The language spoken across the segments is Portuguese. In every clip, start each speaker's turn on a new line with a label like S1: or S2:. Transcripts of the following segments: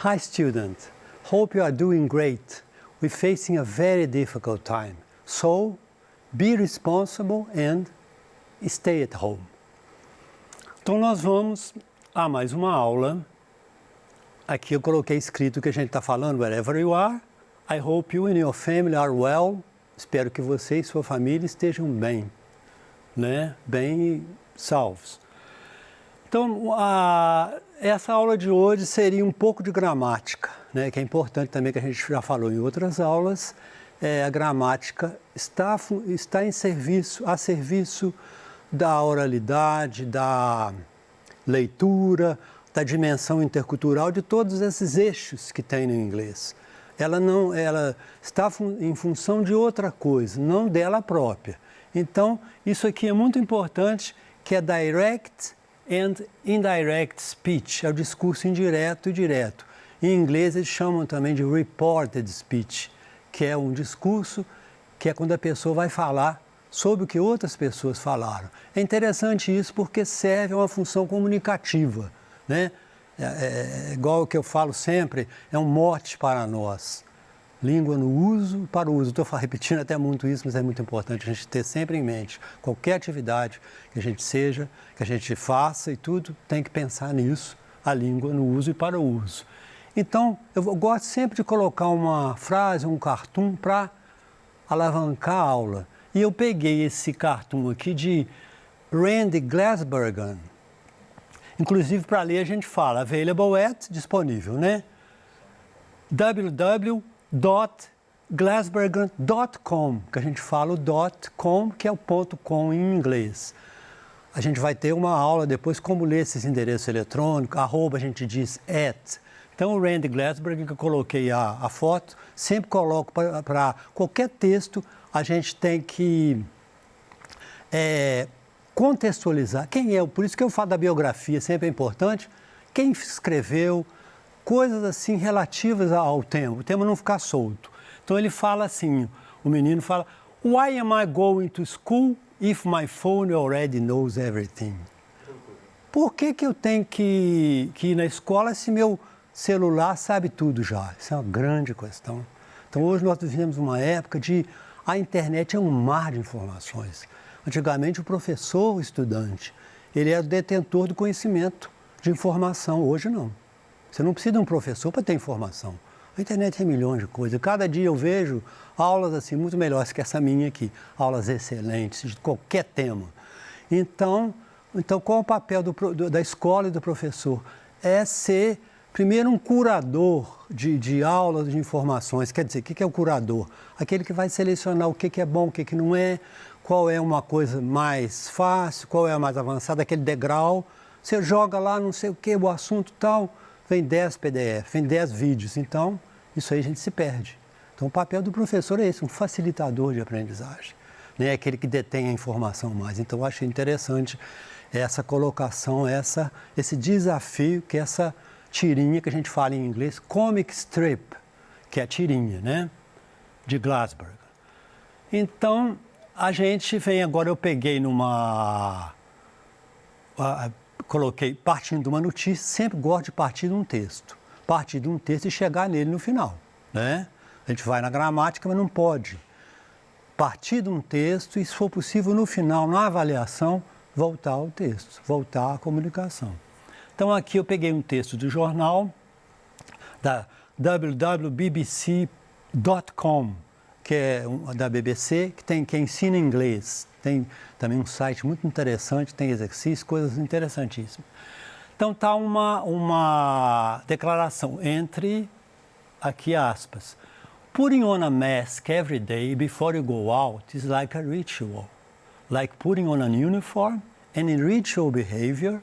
S1: Hi student, hope you are doing great. We're facing a very difficult time. So, be responsible and stay at home. Então nós vamos a mais uma aula. Aqui eu coloquei escrito o que a gente está falando, wherever you are. I hope you and your family are well. Espero que você e sua família estejam bem, né? Bem e salvos. Então, essa aula de hoje seria um pouco de gramática, né? Que é importante também, que a gente já falou em outras aulas. A gramática está a serviço da oralidade, da leitura, da dimensão intercultural, de todos esses eixos que tem no inglês. Ela está em função de outra coisa, não dela própria. Então, isso aqui é muito importante, que é direct and indirect speech, é o discurso indireto e direto. Em inglês, eles chamam também de reported speech, que é um discurso que é quando a pessoa vai falar sobre o que outras pessoas falaram. É interessante isso porque serve a uma função comunicativa, né? Igual o que eu falo sempre, é um mote para nós. Língua no uso, para o uso. Estou repetindo até muito isso, mas é muito importante a gente ter sempre em mente. Qualquer atividade que a gente seja, que a gente faça e tudo, tem que pensar nisso, a língua no uso e para o uso. Então, eu gosto sempre de colocar uma frase, um cartoon para alavancar a aula. E eu peguei esse cartoon aqui de Randy Glasbergen. Inclusive, para ler, a gente fala available at, disponível, né? www.glasbergen.com, que a gente fala o .com, que é o .com em inglês. A gente vai ter uma aula depois como ler esses endereços eletrônicos, arroba a gente diz at. Então, o Randy Glasbergen, que eu coloquei a foto, sempre coloco para qualquer texto, a gente tem que contextualizar quem é, por isso que eu falo da biografia, sempre é importante, quem escreveu, coisas assim relativas ao tema, o tema não ficar solto. Então ele fala assim, o menino fala, why am I going to school if my phone already knows everything? Por que eu tenho que ir na escola se meu celular sabe tudo já? Isso é uma grande questão. Então hoje nós vivemos uma época a internet é um mar de informações. Antigamente, o professor, o estudante, ele era o detentor do conhecimento, de informação. Hoje, não. Você não precisa de um professor para ter informação. A internet tem milhões de coisas. Cada dia eu vejo aulas assim muito melhores que essa minha aqui. Aulas excelentes, de qualquer tema. Então qual é o papel da escola e do professor? É ser, primeiro, um curador de aulas, de informações. Quer dizer, o que é o curador? Aquele que vai selecionar o que é bom, o que não é, qual é uma coisa mais fácil, qual é a mais avançada, aquele degrau. Você joga lá, não sei o que, o assunto tal, vem 10 PDF, vem 10 vídeos. Então, isso aí a gente se perde. Então, o papel do professor é esse, um facilitador de aprendizagem. Né? Aquele que detém a informação mais. Então, eu achei interessante essa colocação, esse desafio, que é essa tirinha que a gente fala em inglês, comic strip, que é a tirinha, né? De Glasbergen. Então, a gente vem agora, eu peguei coloquei partindo de uma notícia, sempre gosto de partir de um texto. Partir de um texto e chegar nele no final, né? A gente vai na gramática, mas não pode. Partir de um texto e, se for possível, no final, na avaliação, voltar ao texto, voltar à comunicação. Então, aqui eu peguei um texto do jornal, da www.bbc.com, que é da BBC, que ensina inglês. Tem também um site muito interessante, tem exercícios, coisas interessantíssimas. Então, está uma declaração entre, aqui aspas, putting on a mask every day before you go out is like a ritual. Like putting on an uniform, and in ritual behavior,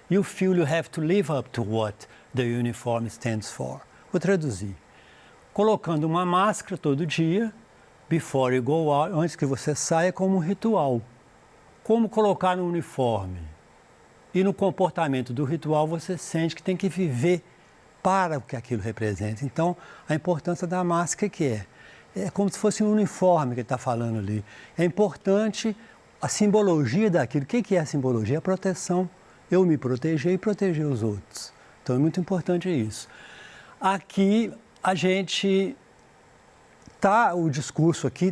S1: you feel you have to live up to what the uniform stands for. Vou traduzir. Colocando uma máscara todo dia, before you go out, antes que você saia, como um ritual. Como colocar no uniforme. E no comportamento do ritual você sente que tem que viver para o que aquilo representa. Então, a importância da máscara é como se fosse um uniforme que ele está falando ali. É importante a simbologia daquilo. O que é a simbologia? A proteção. Eu me proteger e proteger os outros. Então, é muito importante isso. aqui a gente o discurso aqui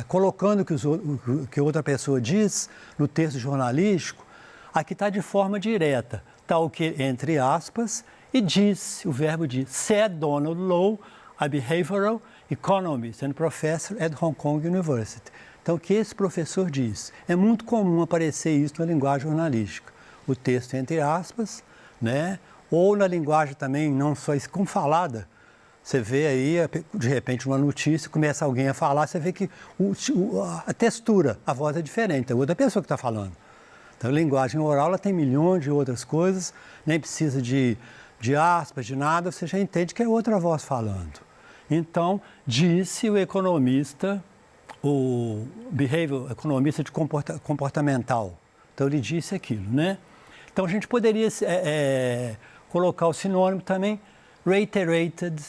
S1: colocando o que outra pessoa diz no texto jornalístico, aqui está de forma direta. Está o que, entre aspas, e disse, o verbo disse, said Donald Low, a behavioral economist and professor at Hong Kong University. Então, o que esse professor diz? É muito comum aparecer isso na linguagem jornalística. O texto entre aspas, né? Ou na linguagem também, não só como falada. Você vê aí, de repente, uma notícia, começa alguém a falar, você vê que a textura, a voz é diferente, é outra pessoa que está falando. Então, a linguagem oral ela tem milhões de outras coisas, nem precisa de aspas, de nada, você já entende que é outra voz falando. Então, disse o economista, o behavior, economista de comportamental. Então, ele disse aquilo, né? Então, a gente poderia colocar o sinônimo também, reiterated,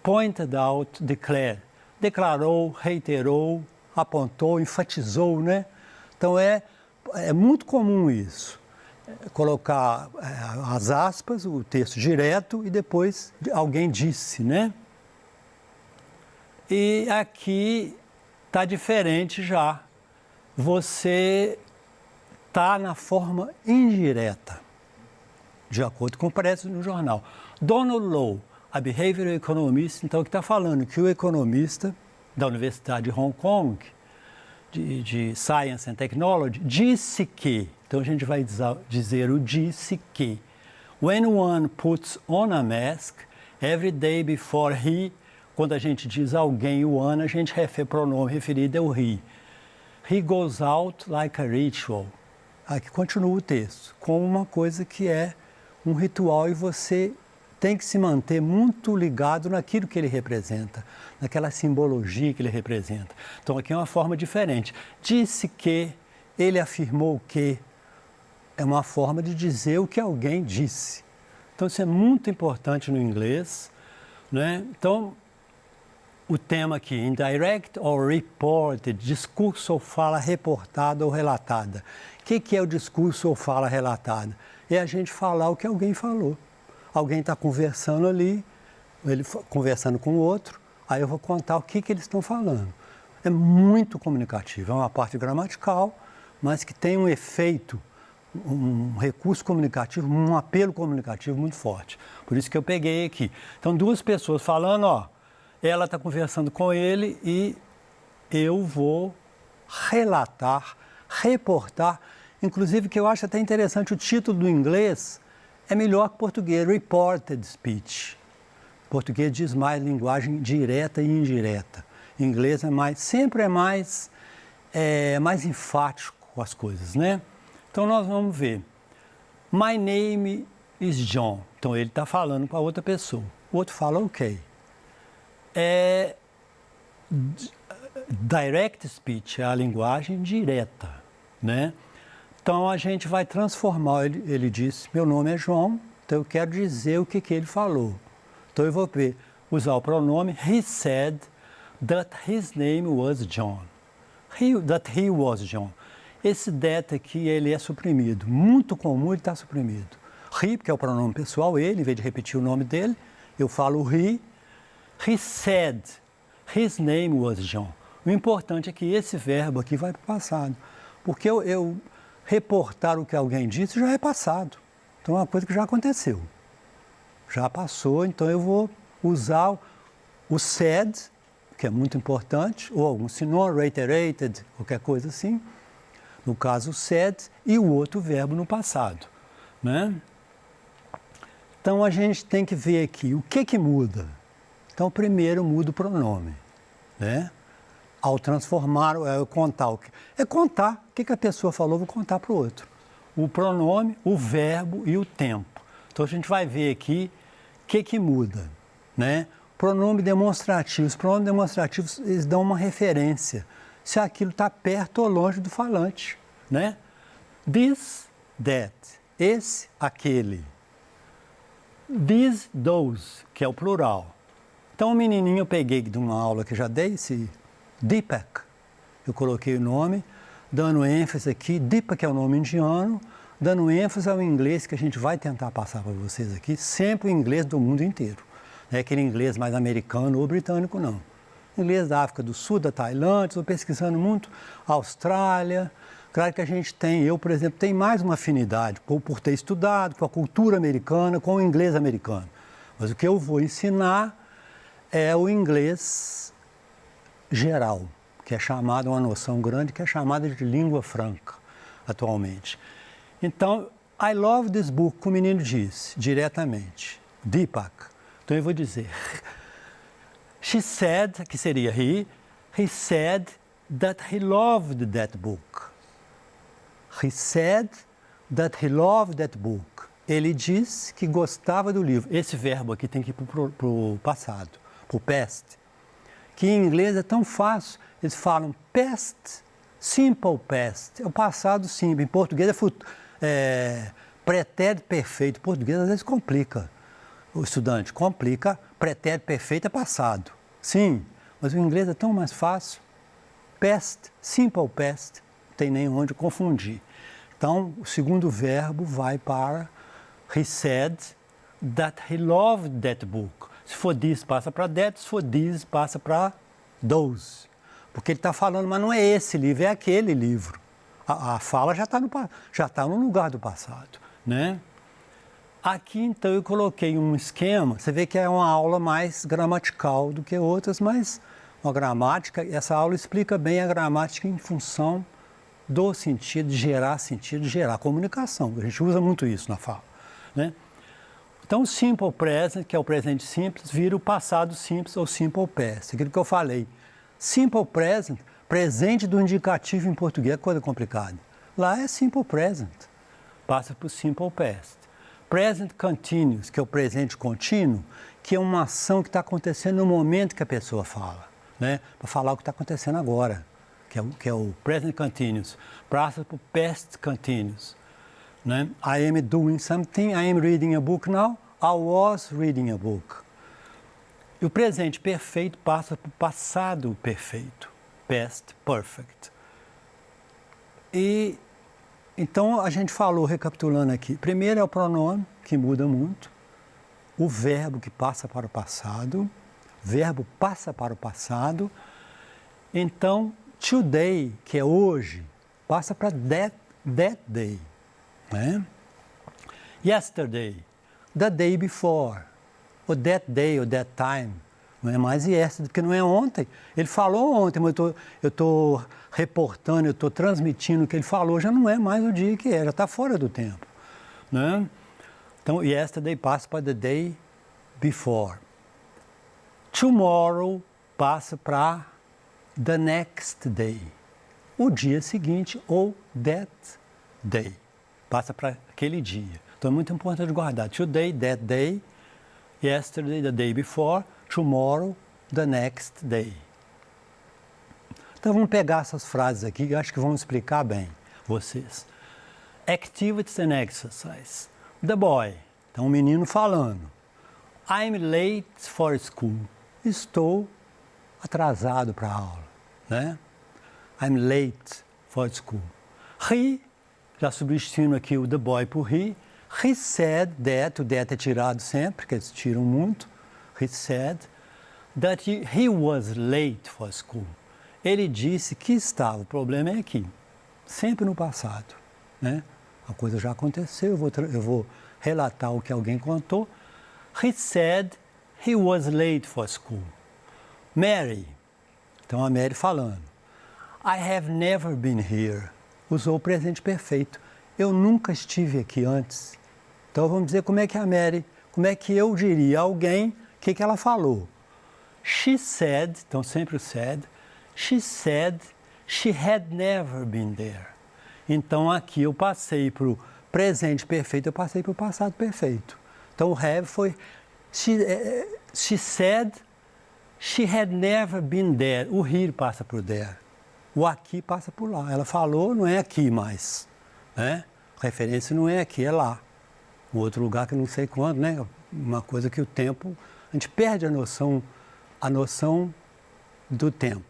S1: pointed out, declared. Declarou, reiterou, apontou, enfatizou, né? Então, é muito comum isso. Colocar as aspas, o texto direto e depois alguém disse, né? E aqui está diferente já. Você está na forma indireta, de acordo com o que aparece no jornal. Donald Low, a behavioral economist, então, que está falando que o economista da Universidade de Hong Kong, de Science and Technology, disse que, então a gente vai dizer o disse que, when one puts on a mask, every day before he, quando a gente diz alguém, o one, a gente refere pronome referido é o he. He goes out like a ritual. Aqui continua o texto, como uma coisa que é um ritual e você tem que se manter muito ligado naquilo que ele representa, naquela simbologia que ele representa. Então, aqui é uma forma diferente. Disse que, ele afirmou que, é uma forma de dizer o que alguém disse. Então, isso é muito importante no inglês, né? Então, o tema aqui, indirect or reported, discurso ou fala reportada ou relatada. O que é o discurso ou fala relatada? É a gente falar o que alguém falou. Alguém está conversando ali, ele conversando com o outro, aí eu vou contar o que eles estão falando. É muito comunicativo, é uma parte gramatical, mas que tem um efeito, um recurso comunicativo, um apelo comunicativo muito forte. Por isso que eu peguei aqui. Então, duas pessoas falando, ó, ela está conversando com ele e eu vou relatar, reportar, inclusive que eu acho até interessante o título do inglês, é melhor que português, reported speech. Português diz mais linguagem direta e indireta. Em inglês sempre é mais enfático com as coisas, né? Então nós vamos ver. My name is John. Então ele está falando para outra pessoa. O outro fala ok. Direct speech é a linguagem direta, né? Então, a gente vai transformar, ele disse, meu nome é João, então eu quero dizer o que ele falou. Então, eu vou usar o pronome, he said that his name was John. That he was John. Esse that aqui, ele é suprimido. Muito comum ele estar suprimido. He, porque é o pronome pessoal, ele, em vez de repetir o nome dele, eu falo he. He said his name was John. O importante é que esse verbo aqui vai para o passado. Porque eu reportar o que alguém disse já é passado. Então, é uma coisa que já aconteceu. Já passou, então eu vou usar o said, que é muito importante, ou algum sinônimo, reiterated, qualquer coisa assim. No caso, o said, e o outro verbo no passado, né? Então, a gente tem que ver aqui o que muda. Então, primeiro muda o pronome, né? Ao transformar, contar o que a pessoa falou, vou contar para o outro. O pronome, o verbo e o tempo. Então, a gente vai ver aqui o que muda, né? Pronome demonstrativo. Os pronomes demonstrativos, eles dão uma referência, se aquilo está perto ou longe do falante, né? This, that, esse, aquele. These, those, que é o plural. Então, o menininho eu peguei de uma aula que eu já dei, esse Deepak, eu coloquei o nome, dando ênfase aqui, Deepak é o nome indiano, dando ênfase ao inglês que a gente vai tentar passar para vocês aqui, sempre o inglês do mundo inteiro. Não é aquele inglês mais americano ou britânico, não. Inglês da África do Sul, da Tailândia, estou pesquisando muito, Austrália. Claro que a gente tem, eu, por exemplo, tenho mais uma afinidade por ter estudado com a cultura americana, com o inglês americano. Mas o que eu vou ensinar é o inglês geral, que é chamado, uma noção grande, que é chamada de língua franca, atualmente. Então, I love this book, como o menino disse, diretamente, Deepak. Então eu vou dizer, she said, que seria he said that he loved that book. He said that he loved that book. Ele disse que gostava do livro. Esse verbo aqui tem que ir para o passado, para o past, que em inglês é tão fácil. Eles falam past, simple past, é o passado simples. Em português é pretérito perfeito. Em português às vezes complica. O estudante complica, pretérito perfeito é passado. Sim, mas o inglês é tão mais fácil. Past, simple past, não tem nem onde confundir. Então, o segundo verbo vai para he said that he loved that book. Se for this, passa para that. Se for this, passa para those. Porque ele está falando, mas não é esse livro, é aquele livro. A fala já está no lugar do passado, né? Aqui, então, eu coloquei um esquema. Você vê que é uma aula mais gramatical do que outras, mas uma gramática, essa aula explica bem a gramática em função do sentido, de gerar comunicação. A gente usa muito isso na fala, né? Então, o simple present, que é o presente simples, vira o passado simples ou simple past. Aquilo que eu falei. Simple present, presente do indicativo em português é coisa complicada. Lá é simple present, passa para o simple past. Present continuous, que é o presente contínuo, que é uma ação que está acontecendo no momento que a pessoa fala, né? Para falar o que está acontecendo agora, que é o present continuous. Passa para o past continuous, né? I am doing something, I am reading a book now, I was reading a book. E o presente perfeito passa para o passado perfeito, past perfect. E então a gente falou, recapitulando aqui, primeiro é o pronome, que muda muito, o verbo que passa para o passado, verbo passa para o passado, então today, que é hoje, passa para that day, né? Yesterday, the day before, ou that day, ou that time, não é mais yesterday, porque não é ontem. Ele falou ontem, mas eu estou reportando, eu estou transmitindo o que ele falou, já não é mais o dia que é, já está fora do tempo, né? Então, yesterday passa para the day before. Tomorrow passa para the next day, o dia seguinte, ou that day, passa para aquele dia. Então, é muito importante guardar. Today, that day, yesterday, the day before, tomorrow, the next day. Então, vamos pegar essas frases aqui, que eu acho que vão explicar bem, vocês. Activities and exercise. The boy, então, um menino falando. I'm late for school. Estou atrasado para a aula, né? I'm late for school. He, já substituindo aqui o the boy por he said that, o that é tirado sempre, porque eles tiram muito. He said that he was late for school. Ele disse que estava, o problema é aqui, sempre no passado, né? A coisa já aconteceu, eu vou relatar o que alguém contou. He said he was late for school. Mary, então a Mary falando. I have never been here. Usou o presente perfeito. Eu nunca estive aqui antes. Então vamos dizer como é que a Mary, como é que eu diria a alguém, o que ela falou. She said, então sempre o said, she said she had never been there. Então aqui eu passei para o presente perfeito, eu passei para o passado perfeito. Então o have foi, she said she had never been there. O here passa para o there. O aqui passa por lá. Ela falou, não é aqui mais, né? A referência não é aqui, é lá. Um outro lugar que eu não sei quando, né? Uma coisa que o tempo, a gente perde a noção do tempo.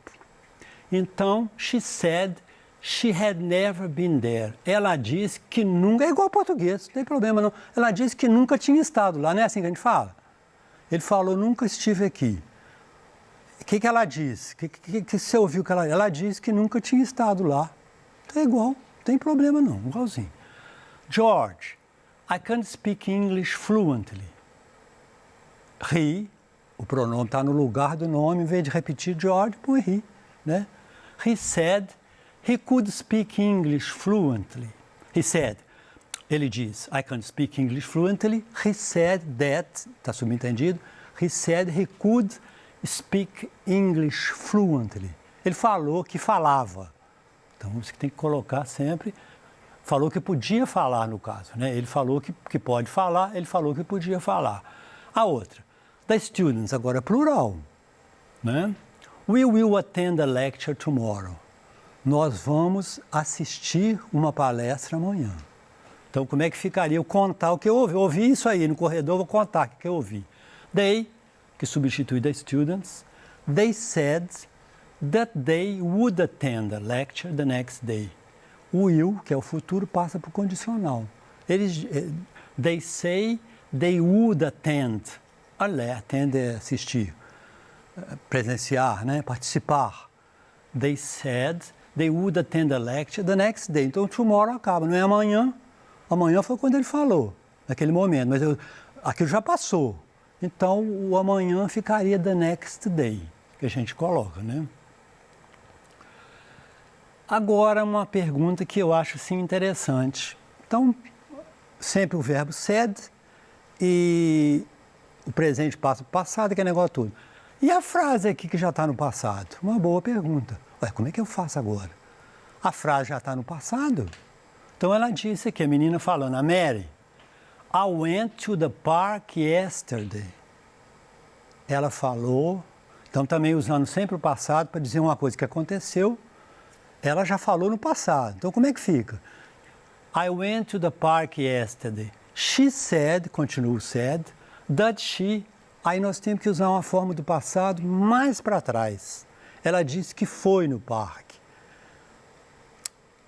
S1: Então, she said she had never been there. Ela disse que nunca, é igual ao português, não tem problema não. Ela disse que nunca tinha estado lá, não é assim que a gente fala? Ele falou, nunca estive aqui. O que ela disse? Que você ouviu que ela disse que nunca tinha estado lá. Então é igual, não tem problema não, igualzinho. George, I can't speak English fluently. He, o pronome está no lugar do nome, em vez de repetir George, põe he, né? He said he could speak English fluently. He said, ele diz, I can't speak English fluently. He said that, está subentendido, he said he could speak English fluently. Ele falou que falava. Então, você tem que colocar sempre, falou que podia falar no caso, né? Ele falou que pode falar, ele falou que podia falar. A outra, the students, agora plural, né? We will attend a lecture tomorrow. Nós vamos assistir uma palestra amanhã. Então, como é que ficaria eu contar o que eu ouvi? Eu ouvi isso aí no corredor, vou contar o que eu ouvi. They, que substitui the students, they said that they would attend a lecture the next day. O will, que é o futuro, passa para o condicional. They say they would attend. Attend é assistir, presenciar, né? Participar. They said they would attend a lecture the next day. Então, tomorrow acaba, não é amanhã. Amanhã foi quando ele falou, naquele momento, mas aquilo já passou. Então, o amanhã ficaria the next day, que a gente coloca, né? Agora, uma pergunta que eu acho, assim, interessante. Então, sempre o verbo said e o presente passa para o passado, aquele negócio todo. E a frase aqui que já está no passado? Uma boa pergunta. Ué, como é que eu faço agora? A frase já está no passado? Então, ela disse aqui, a menina falando, a Mary, I went to the park yesterday. Ela falou, então também usando sempre o passado para dizer uma coisa que aconteceu, ela já falou no passado. Então, como é que fica? I went to the park yesterday. She said, continua o said, that she... Aí nós temos que usar uma forma do passado mais para trás. Ela disse que foi no parque.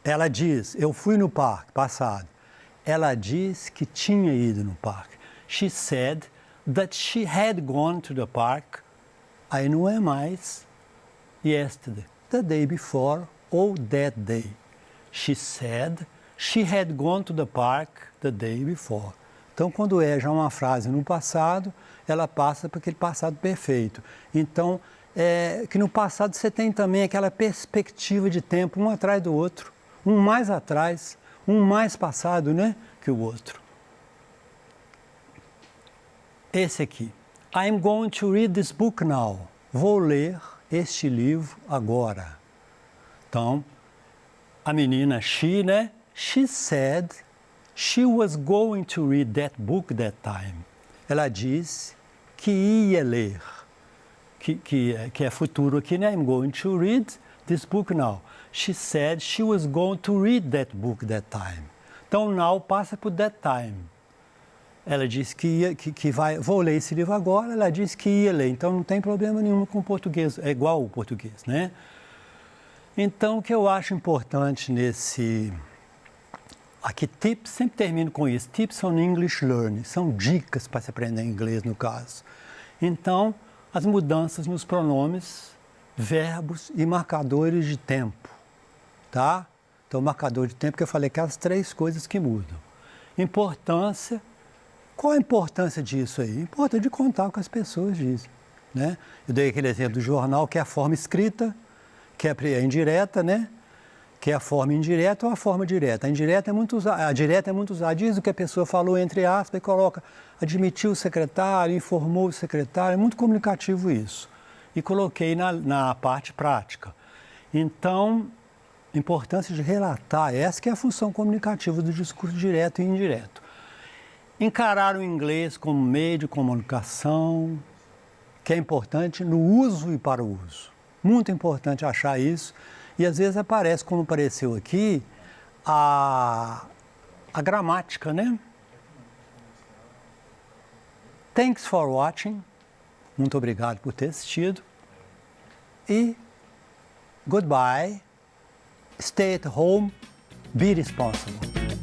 S1: Ela diz, eu fui no parque, passado. Ela diz que tinha ido no parque. She said that she had gone to the park. Aí não é mais yesterday, the day before ou that day. She said she had gone to the park the day before. Então, quando é já uma frase no passado, ela passa para aquele passado perfeito. Então, que no passado você tem também aquela perspectiva de tempo, um atrás do outro, um mais atrás, um mais passado, né, que o outro. Esse aqui. I'm going to read this book now. Vou ler este livro agora. Então, a menina, she, né? She said she was going to read that book that time. Ela disse que ia ler. Que é futuro aqui, né? I'm going to read this book now. She said she was going to read that book that time. Então, now passa por that time. Ela disse que vai, vou ler esse livro agora, ela disse que ia ler. Então, não tem problema nenhum com o português, é igual o português, né? Então, o que eu acho importante nesse... Aqui, tips, sempre termino com isso. Tips on English Learning. São dicas para se aprender inglês, no caso. Então, as mudanças nos pronomes, verbos e marcadores de tempo, tá? Então, marcador de tempo que eu falei que é as 3 coisas que mudam. Importância. Qual a importância disso aí? Importa de contar o que as pessoas dizem, né? Eu dei aquele exemplo do jornal, que é a forma escrita, que é a indireta, né? Que é a forma indireta ou a forma direta. A indireta é muito usada, a direta é muito usada. Diz o que a pessoa falou entre aspas e coloca admitiu o secretário, informou o secretário. É muito comunicativo isso. E coloquei na parte prática. Então, importância de relatar, essa que é a função comunicativa do discurso direto e indireto. Encarar o inglês como meio de comunicação, que é importante no uso e para o uso. Muito importante achar isso. E às vezes aparece, como apareceu aqui, a gramática, né? Thanks for watching. Muito obrigado por ter assistido. E goodbye. Stay at home. Be responsible.